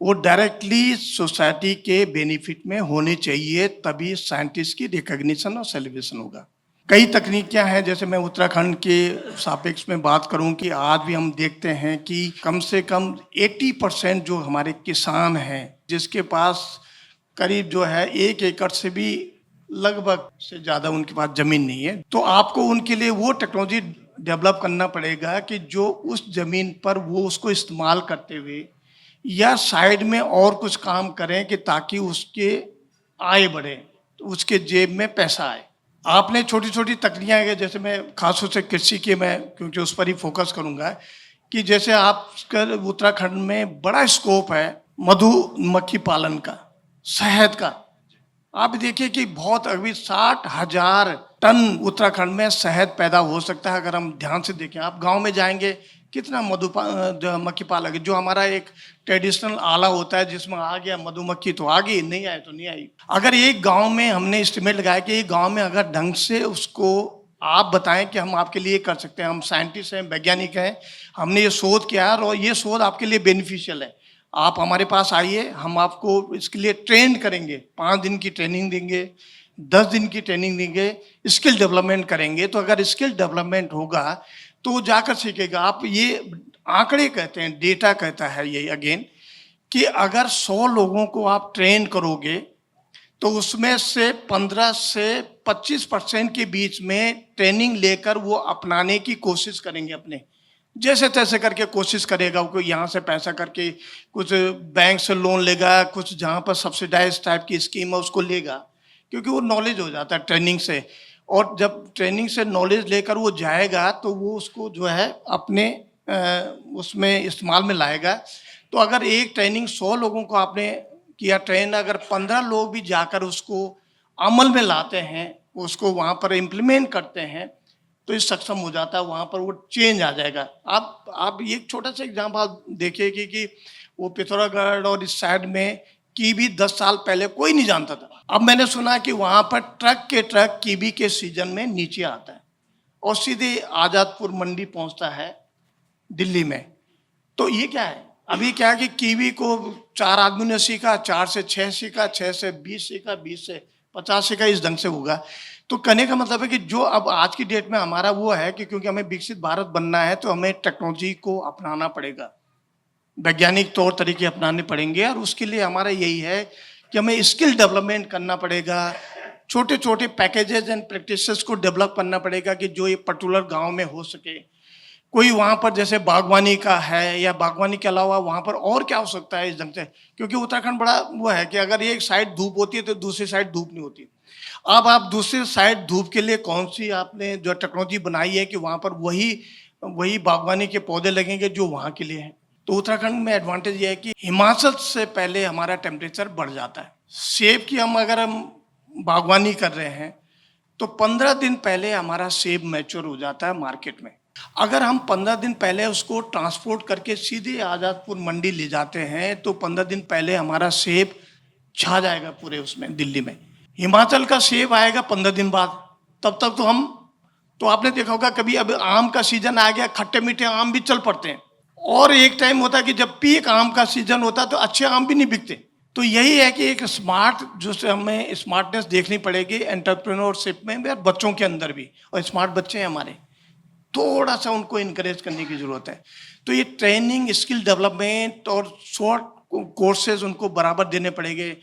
[SPEAKER 3] वो डायरेक्टली सोसाइटी के बेनिफिट में होने चाहिए, तभी साइंटिस्ट की रिकॉग्निशन और सेलिब्रेशन होगा। कई तकनीकियां हैं, जैसे मैं उत्तराखंड के सापेक्ष में बात करूं कि आज भी हम देखते हैं कि कम से कम 80% जो हमारे किसान हैं, जिसके पास करीब जो है 1 एकड़ से भी लगभग से ज़्यादा उनके पास ज़मीन नहीं है, तो आपको उनके लिए वो टेक्नोलॉजी डेवलप करना पड़ेगा कि जो उस ज़मीन पर वो उसको इस्तेमाल करते हुए या साइड में और कुछ काम करें कि ताकि उसके आय बढ़े, तो उसके जेब में पैसा आए। आपने छोटी छोटी तकनीकियाँ हैं, जैसे मैं खासतौर से कृषि के मैं क्योंकि उस पर ही फोकस करूँगा, कि जैसे आपका उत्तराखंड में बड़ा स्कोप है मधुमक्खी पालन का, शहद का। आप देखिए कि बहुत अभी 60,000 टन उत्तराखंड में शहद पैदा हो सकता है अगर हम ध्यान से देखें। आप गांव में जाएंगे, कितना मधुमक्खी पालक है, जो हमारा एक ट्रेडिशनल आला होता है जिसमें आ गया मधुमक्खी तो आ गई, नहीं आए तो नहीं आई। अगर एक गांव में हमने एस्टिमेट लगाया कि एक गांव में अगर ढंग से उसको आप बताएं कि हम आपके लिए कर सकते हैं, हम साइंटिस्ट हैं, वैज्ञानिक हैं, हमने ये शोध किया और ये शोध आपके लिए बेनिफिशियल है, आप हमारे पास आइए, हम आपको इसके लिए ट्रेन करेंगे, 5 दिन की ट्रेनिंग देंगे, 10 दिन की ट्रेनिंग देंगे, स्किल डेवलपमेंट करेंगे। तो अगर स्किल डेवलपमेंट होगा तो वो जाकर सीखेगा। आप ये आंकड़े कहते हैं, डेटा कहता है ये अगेन, कि अगर 100 लोगों को आप ट्रेन करोगे तो उसमें से 15 से 25% के बीच में ट्रेनिंग लेकर वो अपनाने की कोशिश करेंगे, अपने जैसे तैसे करके कोशिश करेगा। कोई यहाँ से पैसा करके कुछ बैंक से लोन लेगा, कुछ जहाँ पर सब्सिडाइज टाइप की स्कीम है उसको लेगा, क्योंकि वो नॉलेज हो जाता है ट्रेनिंग से। और जब ट्रेनिंग से नॉलेज लेकर वो जाएगा तो वो उसको जो है अपने उसमें इस्तेमाल में लाएगा। तो अगर एक ट्रेनिंग 100 लोगों को आपने किया ट्रेन, अगर 15 लोग भी जाकर उसको अमल में लाते हैं, उसको वहाँ पर इम्प्लीमेंट करते हैं, तो ये सक्षम हो जाता है, वहाँ पर वो चेंज आ जाएगा। आप ये छोटा सा एग्जाम्पल देखिए कि वो पिथौरागढ़ और इस साइड में कीवी 10 साल पहले कोई नहीं जानता था। अब मैंने सुना कि वहाँ पर ट्रक के ट्रक कीवी के सीजन में नीचे आता है और सीधे आज़ादपुर मंडी पहुँचता है दिल्ली में। तो ये क्या है, अभी क्या है कि कीवी को 4 आदमी ने सीखा, 4 से 6 सीखा, 6 से 20 सीखा, 20 से 50 सीखा, इस ढंग से होगा। तो कहने का मतलब है कि जो अब आज की डेट में हमारा वो है कि क्योंकि हमें विकसित भारत बनना है तो हमें टेक्नोलॉजी को अपनाना पड़ेगा, वैज्ञानिक तौर तरीके अपनाने पड़ेंगे, और उसके लिए हमारा यही है कि हमें स्किल डेवलपमेंट करना पड़ेगा, छोटे छोटे पैकेजेस एंड प्रैक्टिसेस को डेवलप करना पड़ेगा कि जो ये पर्टिकुलर गांव में हो सके। कोई वहाँ पर जैसे बागवानी का है, या बागवानी के अलावा वहाँ पर और क्या हो सकता है इस ढंग से, क्योंकि उत्तराखंड बड़ा वो है कि अगर एक साइड धूप होती है तो दूसरी साइड धूप नहीं होती। अब आप दूसरी साइड धूप के लिए कौन सी आपने जो टेक्नोलॉजी बनाई है कि वहाँ पर वही बागवानी के पौधे लगेंगे जो वहाँ के लिए हैं। तो उत्तराखंड में एडवांटेज ये है कि हिमाचल से पहले हमारा टेम्परेचर बढ़ जाता है। सेब की अगर हम बागवानी कर रहे हैं तो 15 दिन पहले हमारा सेब मैच्योर हो जाता है मार्केट में। अगर हम 15 दिन पहले उसको ट्रांसपोर्ट करके सीधे आज़ादपुर मंडी ले जाते हैं तो 15 दिन पहले हमारा सेब छा जाएगा पूरे उसमें दिल्ली में। हिमाचल का सेब आएगा 15 दिन बाद, तब तक तो आपने देखा होगा कभी, अब आम का सीजन आ गया, खट्टे मीठे आम भी चल पड़ते हैं, और एक टाइम होता है कि जब भी एक आम का सीजन होता है तो अच्छे आम भी नहीं बिकते। तो यही है कि एक स्मार्ट जो हमें स्मार्टनेस देखनी पड़ेगी एंटरप्रेन्योरशिप में भी और बच्चों के अंदर भी, और स्मार्ट बच्चे हैं हमारे, थोड़ा सा उनको इनकरेज करने की जरूरत है। तो ये ट्रेनिंग, स्किल डेवलपमेंट और शॉर्ट कोर्सेज उनको बराबर देने पड़ेंगे।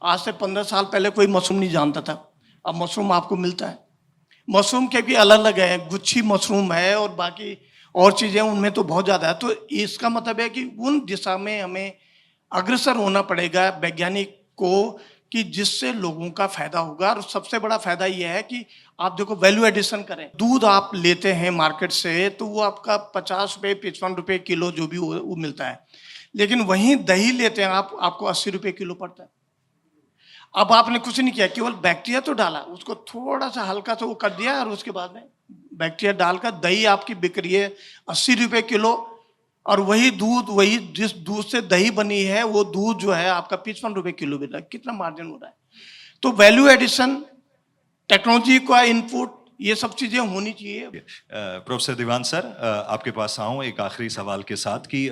[SPEAKER 3] आज से 15 साल पहले कोई मशरूम नहीं जानता था, अब मशरूम आपको मिलता है। मशरूम के भी अलग अलग है, गुच्छी मशरूम है और बाकी और चीज़ें उनमें तो बहुत ज़्यादा है। तो इसका मतलब है कि उन दिशा में हमें अग्रसर होना पड़ेगा वैज्ञानिक को, कि जिससे लोगों का फायदा होगा। और सबसे बड़ा फायदा यह है कि आप देखो वैल्यू एडिशन करें। दूध आप लेते हैं मार्केट से तो वो आपका 50 रुपये 55 रुपये किलो जो भी वो मिलता है, लेकिन वहीं दही लेते हैं आप, आपको 80 रुपये किलो पड़ता है। अब आपने कुछ नहीं किया, केवल बैक्टीरिया तो डाला, उसको थोड़ा सा हल्का सा वो कर दिया और उसके बाद में बैक्टीरिया डालकर दही आपकी बिक रही है 80 रुपये किलो। और वही दूध, वही जिस दूध से दही बनी है वो दूध जो है आपका 55 रुपये किलो बिक रहा है। कितना मार्जिन हो रहा है। तो वैल्यू एडिशन, टेक्नोलॉजी का इनपुट, ये सब चीजें होनी चाहिए।
[SPEAKER 1] प्रोफेसर दीवान सर, आपके पास आऊं एक आखिरी सवाल के साथ कि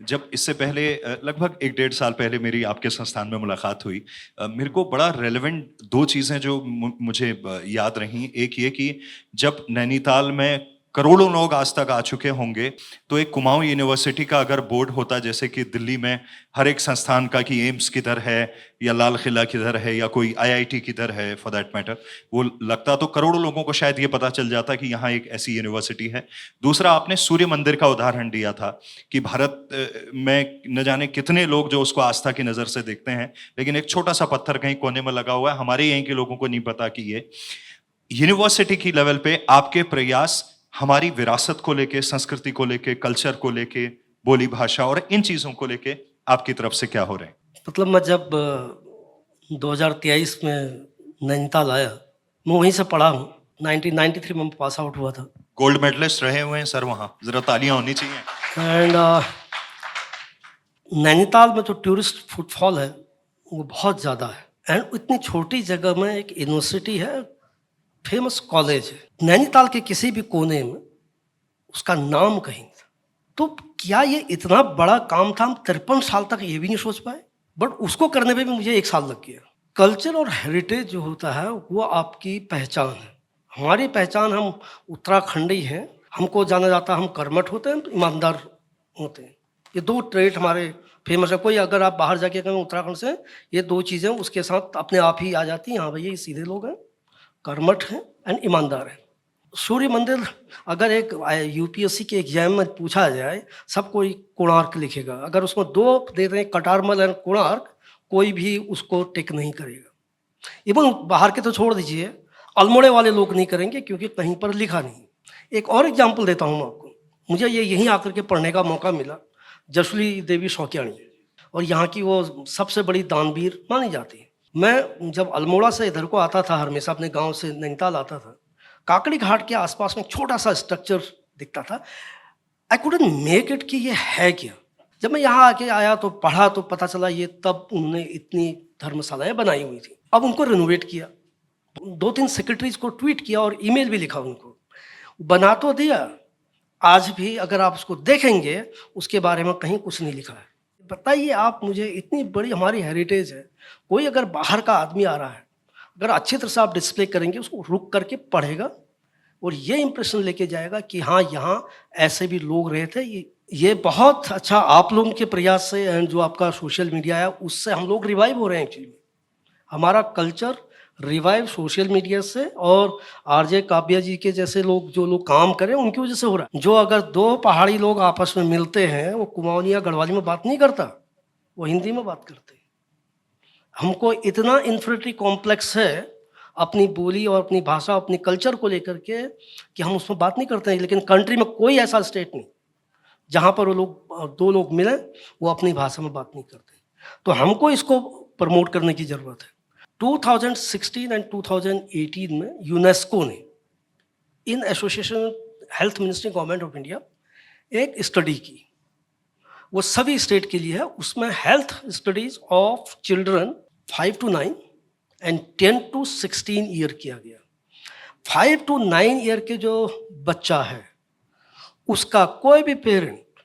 [SPEAKER 1] जब इससे पहले लगभग 1-1.5 साल पहले मेरी आपके संस्थान में मुलाकात हुई, मेरे को बड़ा रेलेवेंट 2 चीज़ें जो मुझे याद रहीं। एक ये कि जब नैनीताल में करोड़ों लोग आज तक आ चुके होंगे, तो एक कुमाऊं यूनिवर्सिटी का अगर बोर्ड होता, जैसे कि दिल्ली में हर एक संस्थान का कि एम्स किधर है या लाल किला किधर है या कोई आईआईटी किधर है फॉर दैट मैटर, वो लगता तो करोड़ों लोगों को शायद ये पता चल जाता कि यहाँ एक ऐसी यूनिवर्सिटी है। दूसरा, आपने सूर्य मंदिर का उदाहरण दिया था कि भारत में न जाने कितने लोग जो उसको आस्था की नज़र से देखते हैं, लेकिन एक छोटा सा पत्थर कहीं कोने में लगा हुआ है। हमारे यहीं के लोगों को नहीं पता कि ये यूनिवर्सिटी की लेवल पे आपके प्रयास हमारी विरासत को लेके, संस्कृति को लेके, कल्चर को लेके, बोली भाषा और इन चीजों को लेके आपकी तरफ से क्या हो रहे हैं?
[SPEAKER 4] मतलब मैं जब 2023 में नैनीताल आया, मैं वहीं से पढ़ा हूँ। 1993 में पास आउट हुआ था।
[SPEAKER 1] गोल्ड मेडलिस्ट रहे हुए हैं सर, वहाँ जरा तालियां होनी चाहिए।
[SPEAKER 4] एंड नैनीताल में जो टूरिस्ट फुटफॉल है वो बहुत ज़्यादा है। एंड इतनी छोटी जगह में एक यूनिवर्सिटी है, फेमस कॉलेज है। नैनीताल के किसी भी कोने में उसका नाम कहीं था। तो क्या ये इतना बड़ा काम था? हम 53 साल तक ये भी नहीं सोच पाए, बट उसको करने में भी मुझे 1 साल लग गया। कल्चर और हेरिटेज जो होता है वो आपकी पहचान है। हमारी पहचान, हम उत्तराखंडी हैं, हमको जाना जाता है, हम कर्मठ होते हैं, ईमानदार होते हैं। ये 2 ट्रेट हमारे फेमस है। कोई अगर आप बाहर जाके कहें उत्तराखंड से, ये 2 चीज़ें उसके साथ अपने आप ही आ जाती हैं। हाँ भैया, ये सीधे लोग हैं, कर्मठ हैं एंड ईमानदार हैं। सूर्य मंदिर अगर एक यूपीएससी के एग्जाम में पूछा जाए, सब कोई कोणार्क लिखेगा। अगर उसमें 2 दे दें, कटारमल एंड कोणार्क, कोई भी उसको टिक नहीं करेगा। इवन बाहर के तो छोड़ दीजिए, अल्मोड़े वाले लोग नहीं करेंगे क्योंकि कहीं पर लिखा नहीं। एक और एग्जाम्पल देता हूँ आपको। मुझे ये यहीं आकर के पढ़ने का मौका मिला। जसुली देवी शौकियाणी, और यहाँ की वो सबसे बड़ी दानवीर मानी जाती है। मैं जब अल्मोड़ा से इधर को आता था, हमेशा अपने गांव से नैनीताल आता था, काकड़ी घाट के आसपास में छोटा सा स्ट्रक्चर दिखता था। आई कुडंट मेक इट कि ये है क्या। जब मैं यहाँ आके आया तो पढ़ा तो पता चला ये तब उन्होंने इतनी धर्मशालाएं बनाई हुई थी। अब उनको रिनोवेट किया, 2-3 सेक्रेटरीज को ट्वीट किया और ईमेल भी लिखा उनको, बना तो दिया। आज भी अगर आप उसको देखेंगे, उसके बारे में कहीं कुछ नहीं लिखा है। बताइए आप मुझे, इतनी बड़ी हमारी हेरिटेज है। कोई अगर बाहर का आदमी आ रहा है, अगर अच्छी तरह से आप डिस्प्ले करेंगे, उसको रुक करके पढ़ेगा और ये इंप्रेशन लेके जाएगा कि हाँ, यहाँ ऐसे भी लोग रहे थे। ये बहुत अच्छा आप लोगों के प्रयास से एंड जो आपका सोशल मीडिया है उससे हम लोग रिवाइव हो रहे हैं। एक्चुअली हमारा कल्चर रिवाइव सोशल मीडिया से और आरजे काव्या जी के जैसे लोग, जो लोग काम करें, उनकी वजह से हो रहा है। जो अगर 2 पहाड़ी लोग आपस में मिलते हैं, वो कुमाऊनी या गढ़वाली में बात नहीं करता, वो हिंदी में बात करते हैं। हमको इतना इन्फीरियरिटी कॉम्प्लेक्स है अपनी बोली और अपनी भाषा, अपनी कल्चर को लेकर के, कि हम उसमें बात नहीं करते हैं। लेकिन कंट्री में कोई ऐसा स्टेट नहीं जहाँ पर वो लोग 2 लोग मिले, वो अपनी भाषा में बात नहीं करते। तो हमको इसको प्रमोट करने की ज़रूरत है। 2016 एंड 2018 में यूनेस्को ने in association health ministry government of India एक स्टडी की, वो सभी स्टेट के लिए है। उसमें health studies of children 5 to 9 and 10 to 16 year किया गया। 5 to 9 ईयर के जो बच्चा है, उसका कोई भी पेरेंट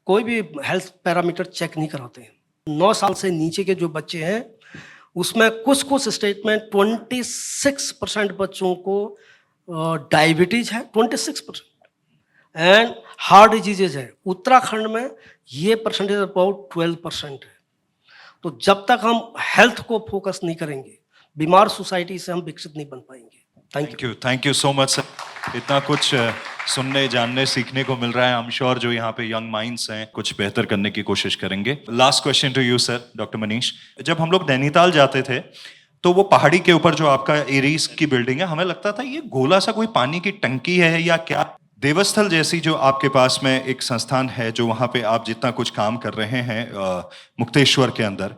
[SPEAKER 4] कोई भी हेल्थ पैरामीटर चेक नहीं कराते हैं। 9 साल से नीचे के जो बच्चे हैं, उसमें कुछ स्टेट में 26% बच्चों को डायबिटीज है, 26%। एंड हार्ट डिजीजेज है। उत्तराखंड में ये परसेंटेज अबाउट 12% है। तो जब तक हम हेल्थ को फोकस नहीं करेंगे, बीमार सोसाइटी से हम विकसित नहीं बन पाएंगे। Thank you.
[SPEAKER 1] Thank you so much sir. इतना कुछ सुनने, जानने, सीखने को मिल रहा है। आई एम श्योर जो यहाँ पे यंग माइंड्स हैं कुछ बेहतर करने की कोशिश करेंगे। Last question to you sir, doctor Manish. जब हम लोग नैनीताल जाते थे तो वो पहाड़ी के ऊपर जो आपका एरीज की बिल्डिंग है, हमें लगता था ये गोला सा कोई पानी की टंकी है या क्या। देवस्थल जैसी जो आपके पास में एक संस्थान है, जो वहाँ पे आप जितना कुछ काम कर रहे हैं मुक्तेश्वर के अंदर,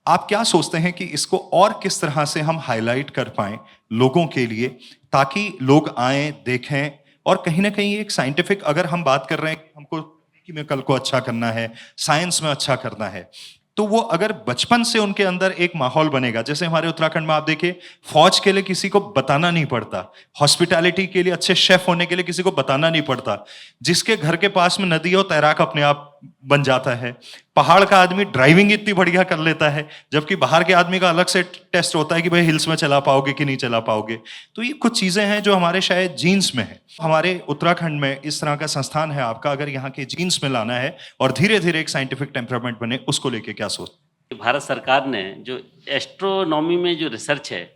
[SPEAKER 1] आप क्या सोचते हैं कि इसको और किस तरह से हम हाईलाइट कर पाएं लोगों के लिए, ताकि लोग आएं, देखें, और कहीं ना कहीं एक साइंटिफिक, अगर हम बात कर रहे हैं हमको कि में कल को अच्छा करना है, साइंस में अच्छा करना है, तो वो अगर बचपन से उनके अंदर एक माहौल बनेगा, जैसे हमारे उत्तराखंड में आप देखिए, फौज के लिए किसी को बताना नहीं पड़ता, हॉस्पिटैलिटी के लिए, अच्छे शेफ होने के लिए किसी को बताना नहीं पड़ता, जिसके घर के पास में नदी हो तैराक अपने आप बन जाता है, पहाड़ का आदमी ड्राइविंग इतनी बढ़िया कर लेता है, जबकि बाहर के आदमी का अलग से टेस्ट होता है कि भाई हिल्स में चला पाओगे कि नहीं चला पाओगे। तो ये कुछ चीजें हैं जो हमारे शायद जीन्स में है। हमारे उत्तराखंड में इस तरह का संस्थान है आपका, अगर यहाँ के जीन्स में लाना है और धीरे धीरे एक साइंटिफिक टेम्परामेंट बने, उसको लेके क्या सोच?
[SPEAKER 2] भारत सरकार ने जो एस्ट्रोनॉमी में जो रिसर्च है,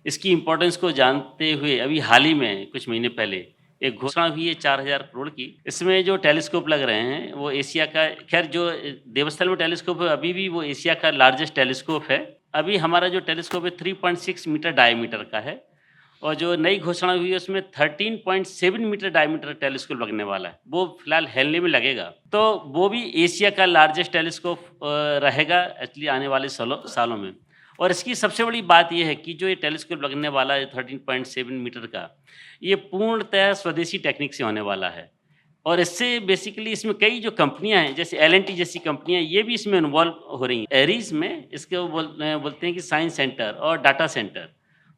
[SPEAKER 2] इसकी इम्पोर्टेंस को जानते हुए अभी हाल ही में कुछ महीने पहले एक घोषणा हुई है 4000 करोड़ की। इसमें जो टेलीस्कोप लग रहे हैं वो एशिया का, खैर जो देवस्थल में टेलीस्कोप है अभी भी वो एशिया का लार्जेस्ट टेलीस्कोप है। अभी हमारा जो टेलीस्कोप है 3.6 मीटर डायमीटर का है, और जो नई घोषणा हुई है उसमें 13.7 मीटर डायमीटर टेलीस्कोप लगने वाला है। वो फिलहाल हेलने में लगेगा, तो वो भी एशिया का लार्जेस्ट टेलीस्कोप रहेगा एक्चुअली आने वाले सालों में। और इसकी सबसे बड़ी बात यह है कि जो ये टेलीस्कोप लगने वाला है 13.7 मीटर का, ये पूर्णतः स्वदेशी टेक्निक से होने वाला है। और इससे बेसिकली इसमें कई जो कंपनियां हैं, जैसे L&T जैसी कंपनियां, ये भी इसमें इन्वॉल्व हो रही हैं। एरीज में इसके बोलते हैं कि साइंस सेंटर और डाटा सेंटर।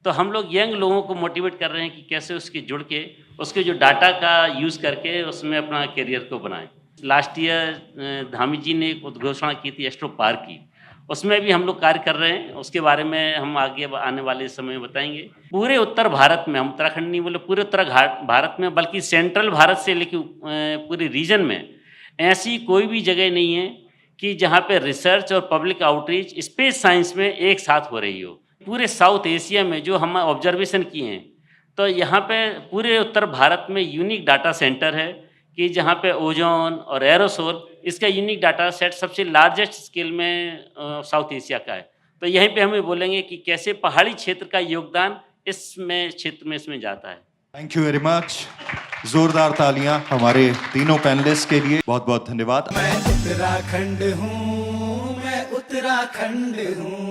[SPEAKER 2] तो हम लोग यंग लोगों को मोटिवेट कर रहे हैं कि कैसे उसके जुड़ के उसके जो डाटा का यूज़ करके उसमें अपना करियर को बनाएं। लास्ट ईयर धामी जी ने एक घोषणा की थी एस्ट्रो पार्क की, उसमें भी हम लोग कार्य कर रहे हैं। उसके बारे में हम आगे आने वाले समय में बताएंगे। पूरे उत्तर भारत में, हम उत्तराखंड नहीं बोले, पूरे उत्तर भारत में, बल्कि सेंट्रल भारत से लेकर पूरे रीजन में ऐसी कोई भी जगह नहीं है कि जहाँ पे रिसर्च और पब्लिक आउटरीच स्पेस साइंस में एक साथ हो रही हो। पूरे साउथ एशिया में जो हम ऑब्जर्वेशन किए हैं, तो यहाँ पे पूरे उत्तर भारत में यूनिक डाटा सेंटर है कि जहाँ पे ओजोन और एरोसोल, इसका यूनिक डाटा सेट सबसे लार्जेस्ट स्केल में साउथ एशिया का है। तो यहीं पे हमें बोलेंगे कि कैसे पहाड़ी क्षेत्र का योगदान इसमें क्षेत्र में इसमें जाता है।
[SPEAKER 1] Thank you very much. जोरदार तालियां हमारे तीनों पैनलिस्ट के लिए। बहुत बहुत धन्यवाद।
[SPEAKER 5] मैं उत्तराखंड हूँ, मैं उत्तराखंड हूँ।